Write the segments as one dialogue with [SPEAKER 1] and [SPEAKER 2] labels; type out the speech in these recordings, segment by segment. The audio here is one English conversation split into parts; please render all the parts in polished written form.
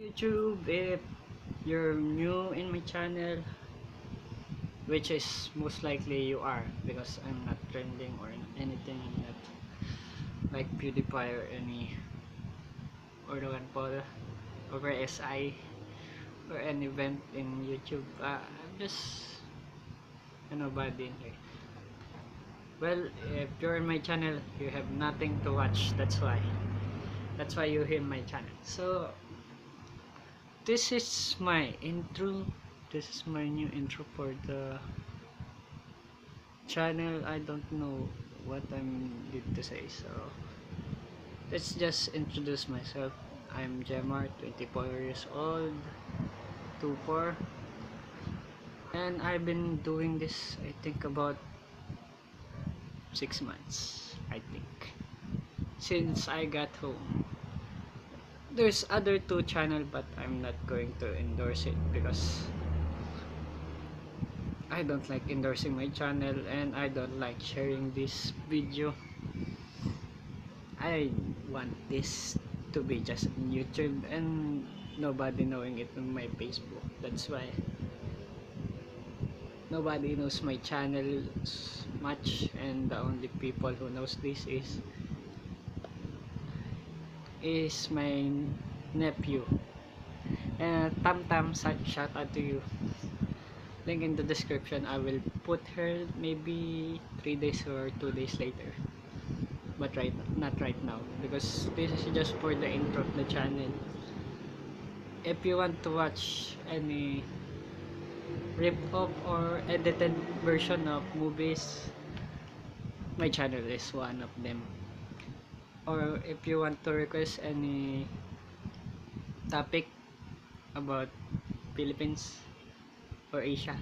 [SPEAKER 1] YouTube, if you're new in my channel, which is most likely you are, because I'm not trending or anything that like PewDiePie or any or Logan Paul or SI or an event in YouTube. I'm just a nobody in here. Well, if you're in my channel, you have nothing to watch. That's why you hear my channel. So this is my intro. This is my new intro for the channel. I don't know what I'm going to say, so let's just introduce myself. I'm Jemar, 24 years old, 24, and I've been doing this I think about 6 months, I think, since I got home. There's other two channel, but I'm not going to endorse it because I don't like endorsing my channel and I don't like sharing this video. I want this to be just on YouTube and nobody knowing it on my Facebook. That's why nobody knows my channel much, and the only people who knows this is my nephew. And Tam Tam, shout out to you. Link in the description. I will put her maybe 3 days or 2 days later, but not right now, because this is just for the intro of the channel. If you want to watch any rip-off or edited version of movies, my channel is one of them. Or if you want to request any topic about Philippines or Asia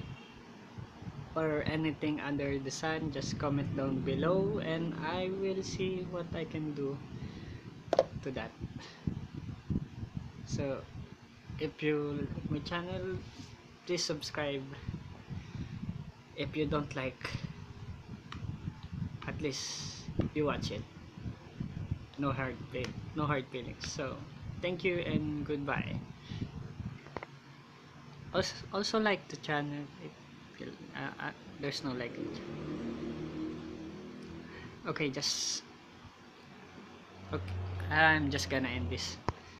[SPEAKER 1] or anything under the sun, just comment down below and I will see what I can do to that. So if you like my channel, please subscribe. If you don't like, at least you watch it. No hard feelings. So thank you and goodbye. Also like the channel. There's no like. Okay, I'm just gonna end this.